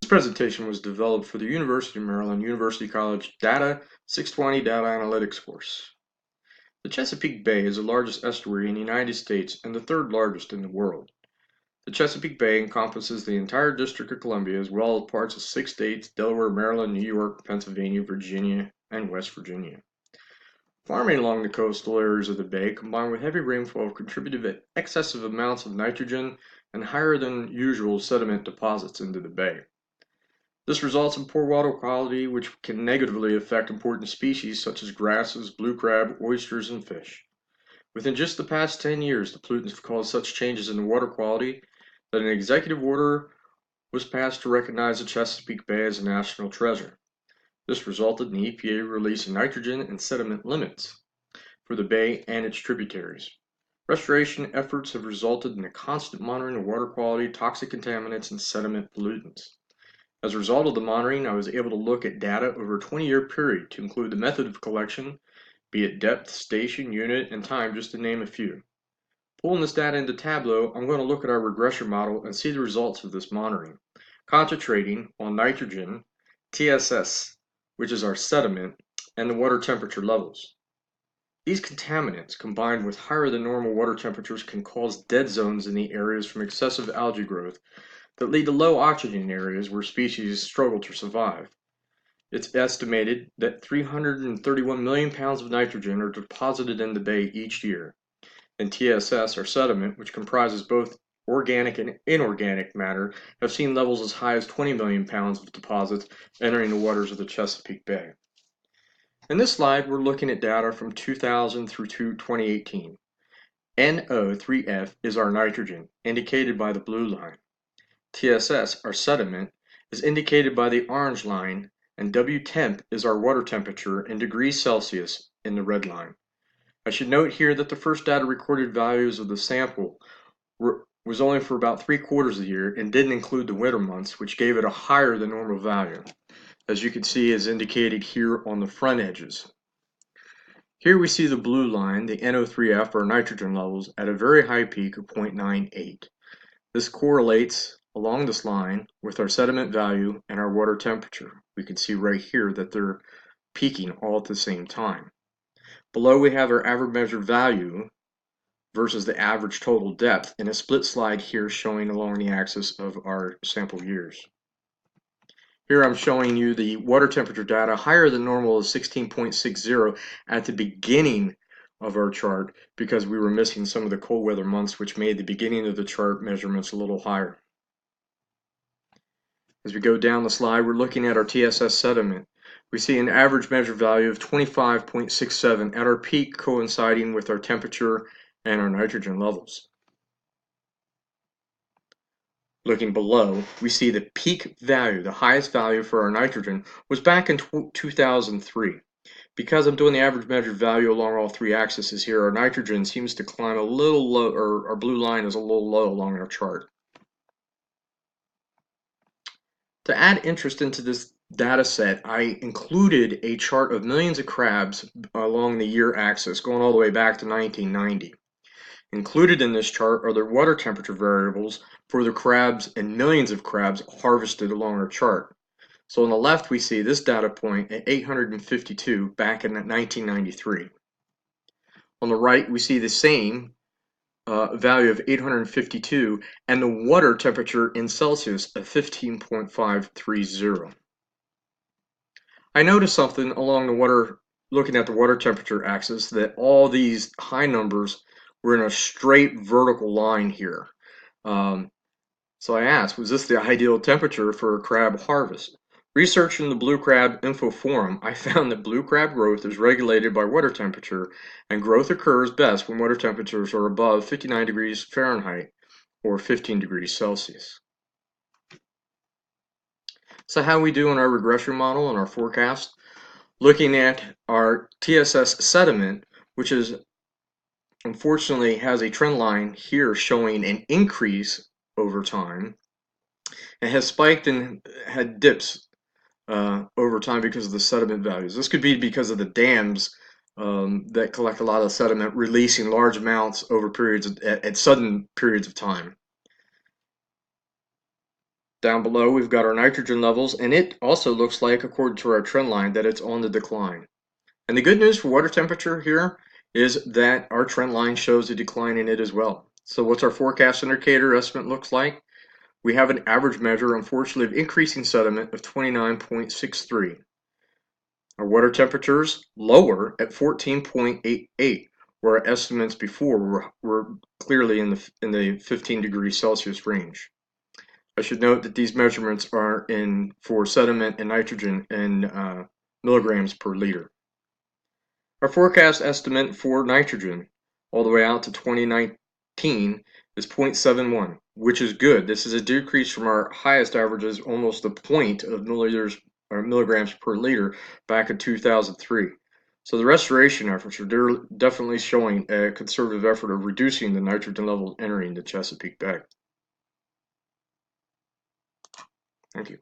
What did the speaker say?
presentation was developed for the University of Maryland University College Data 620 Data Analytics course. The Chesapeake Bay is the largest estuary in the United States and the third largest in the world. The Chesapeake Bay encompasses the entire District of Columbia as well as parts of 6 states, Delaware, Maryland, New York, Pennsylvania, Virginia, and West Virginia. Farming along the coastal areas of the bay combined with heavy rainfall have contributed to excessive amounts of nitrogen and higher than usual sediment deposits into the bay. This results in poor water quality, which can negatively affect important species such as grasses, blue crab, oysters, and fish. Within just the past 10 years, the pollutants have caused such changes in the water quality that an executive order was passed to recognize the Chesapeake Bay as a national treasure. This resulted in the EPA releasing nitrogen and sediment limits for the bay and its tributaries. Restoration efforts have resulted in a constant monitoring of water quality, toxic contaminants, and sediment pollutants. As a result of the monitoring, I was able to look at data over a 20-year period to include the method of collection, be it depth, station, unit, and time, just to name a few. Pulling this data into Tableau, I'm going to look at our regression model and see the results of this monitoring, concentrating on nitrogen, TSS, which is our sediment, and the water temperature levels. These contaminants, combined with higher than normal water temperatures, can cause dead zones in the areas from excessive algae growth that lead to low oxygen areas where species struggle to survive. It's estimated that 331 million pounds of nitrogen are deposited in the bay each year, and TSS, or sediment, which comprises both organic and inorganic matter, have seen levels as high as 20 million pounds of deposits entering the waters of the Chesapeake Bay. In this slide, we're looking at data from 2000 through 2018. NO3F is our nitrogen, indicated by the blue line. TSS, our sediment, is indicated by the orange line, and WTemp is our water temperature in degrees Celsius in the red line. I should note here that the first data recorded values of the sample was only for about 3/4 of the year and didn't include the winter months, which gave it a higher than normal value, as you can see is indicated here on the front edges. Here we see the blue line, the NO3F, or nitrogen levels, at a very high peak of 0.98. This correlates along this line with our sediment value and our water temperature. We can see right here that they're peaking all at the same time. Below we have our average measured value versus the average total depth in a split slide here showing along the axis of our sample years. Here I'm showing you the water temperature data higher than normal is 16.60 at the beginning of our chart because we were missing some of the cold weather months, which made the beginning of the chart measurements a little higher. As we go down the slide, we're looking at our TSS sediment. We see an average measured value of 25.67 at our peak, coinciding with our temperature and our nitrogen levels. Looking below, we see the peak value, the highest value for our nitrogen, was back in 2003. Because I'm doing the average measured value along all three axes here, our nitrogen seems to climb a little low, or our blue line is a little low along our chart. To add interest into this data set, I included a chart of millions of crabs along the year axis, going all the way back to 1990. Included in this chart are the water temperature variables for the crabs and millions of crabs harvested along our chart. So on the left, we see this data point at 852 back in 1993. On the right, we see the same value of 852 and the water temperature in Celsius of 15.530. I noticed something along the water, looking at the water temperature axis, that all these high numbers were in a straight vertical line here. So I asked, was this the ideal temperature for a crab harvest? Researching the Blue Crab Info Forum, I found that blue crab growth is regulated by water temperature, and growth occurs best when water temperatures are above 59 degrees Fahrenheit or 15 degrees Celsius. So how we do in our regression model and our forecast? Looking at our TSS sediment, which is unfortunately has a trend line here showing an increase over time. It has spiked and had dips over time because of the sediment values. This could be because of the dams that collect a lot of sediment, releasing large amounts over periods at sudden periods of time. Down below, we've got our nitrogen levels, and it also looks like, according to our trend line, that it's on the decline. And the good news for water temperature here is that our trend line shows a decline in it as well. So what's our forecast indicator estimate looks like? We have an average measure, unfortunately, of increasing sediment of 29.63. Our water temperatures lower at 14.88, where our estimates before were clearly in the 15 degrees Celsius range. I should note that these measurements are for sediment and nitrogen in milligrams per liter. Our forecast estimate for nitrogen all the way out to 2019 is 0.71, which is good. This is a decrease from our highest averages, almost a point of milliliters or milligrams per liter back in 2003. So the restoration efforts are definitely showing a conservative effort of reducing the nitrogen levels entering the Chesapeake Bay. Thank you.